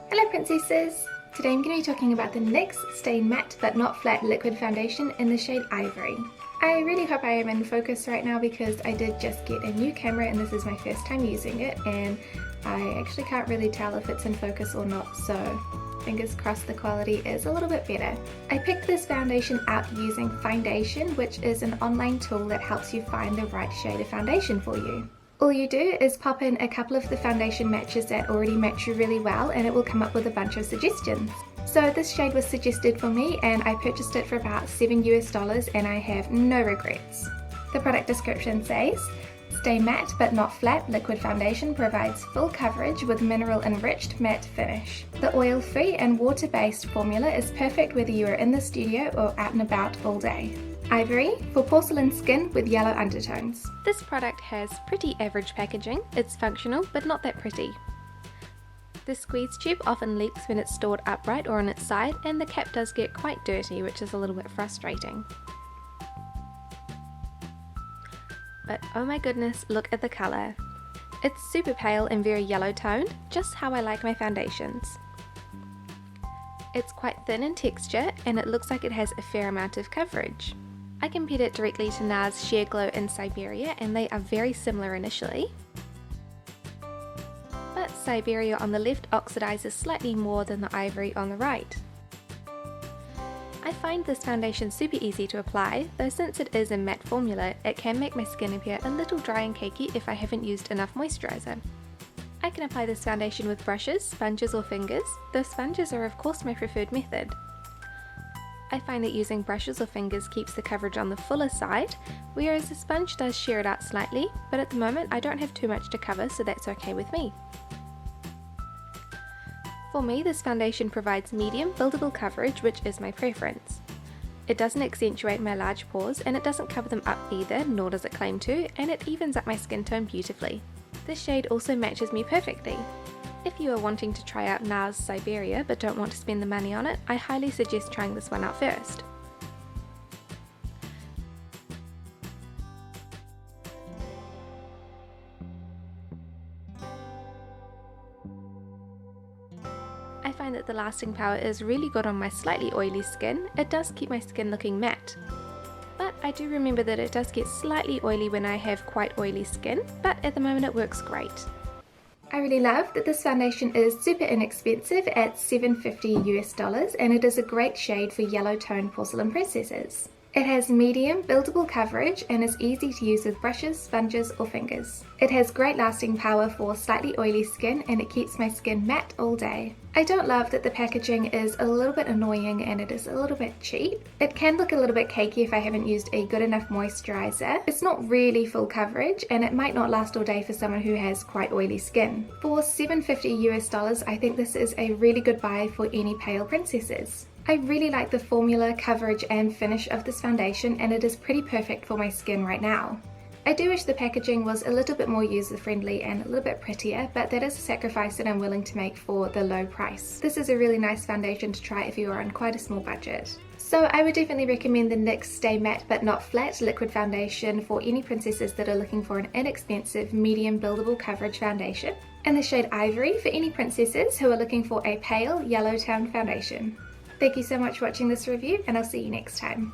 Hello princesses! Today I'm going to be talking about the NYX Stay Matte But Not Flat Liquid Foundation in the shade Ivory. I really hope I am in focus right now because I did just get a new camera and this is my first time using it, and I actually can't really tell if it's in focus or not, so fingers crossed the quality is a little bit better. I picked this foundation out using Foudation, which is an online tool that helps you find the right shade of foundation for you. All you do is pop in a couple of the foundation matches that already match you really well and it will come up with a bunch of suggestions. So this shade was suggested for me and I purchased it for about $7 and I have no regrets. The product description says, "Stay matte but not flat liquid foundation provides full coverage with mineral enriched matte finish. The oil-free and water-based formula is perfect whether you are in the studio or out and about all day. Ivory for porcelain skin with yellow undertones." This product has pretty average packaging. It's functional but not that pretty. The squeeze tube often leaks when it's stored upright or on its side, and the cap does get quite dirty, which is a little bit frustrating. But oh my goodness, look at the colour. It's super pale and very yellow toned, just how I like my foundations. It's quite thin in texture and it looks like it has a fair amount of coverage. I compared it directly to NARS Sheer Glow in Siberia and they are very similar initially. But Siberia on the left oxidizes slightly more than the Ivory on the right. I find this foundation super easy to apply, though since it is a matte formula, it can make my skin appear a little dry and cakey if I haven't used enough moisturizer. I can apply this foundation with brushes, sponges or fingers, though sponges are of course my preferred method. I find that using brushes or fingers keeps the coverage on the fuller side, whereas the sponge does sheer it out slightly, but at the moment I don't have too much to cover, so that's okay with me. For me, this foundation provides medium buildable coverage, which is my preference. It doesn't accentuate my large pores and it doesn't cover them up either, nor does it claim to, and it evens up my skin tone beautifully. This shade also matches me perfectly. If you are wanting to try out NARS Siberia but don't want to spend the money on it, I highly suggest trying this one out first. I find that the lasting power is really good on my slightly oily skin. It does keep my skin looking matte. But I do remember that it does get slightly oily when I have quite oily skin, but at the moment it works great. I really love that this foundation is super inexpensive at $7.50 and it is a great shade for yellow toned porcelain princesses. It has medium buildable coverage and is easy to use with brushes, sponges or fingers. It has great lasting power for slightly oily skin and it keeps my skin matte all day. I don't love that the packaging is a little bit annoying and it is a little bit cheap. It can look a little bit cakey if I haven't used a good enough moisturizer. It's not really full coverage and it might not last all day for someone who has quite oily skin. For $7.50 I think this is a really good buy for any pale princesses. I really like the formula, coverage and finish of this foundation and it is pretty perfect for my skin right now. I do wish the packaging was a little bit more user-friendly and a little bit prettier, but that is a sacrifice that I'm willing to make for the low price. This is a really nice foundation to try if you are on quite a small budget. So I would definitely recommend the NYX Stay Matte But Not Flat Liquid Foundation for any princesses that are looking for an inexpensive, medium buildable coverage foundation, and the shade Ivory for any princesses who are looking for a pale, yellow toned foundation. Thank you so much for watching this review and I'll see you next time.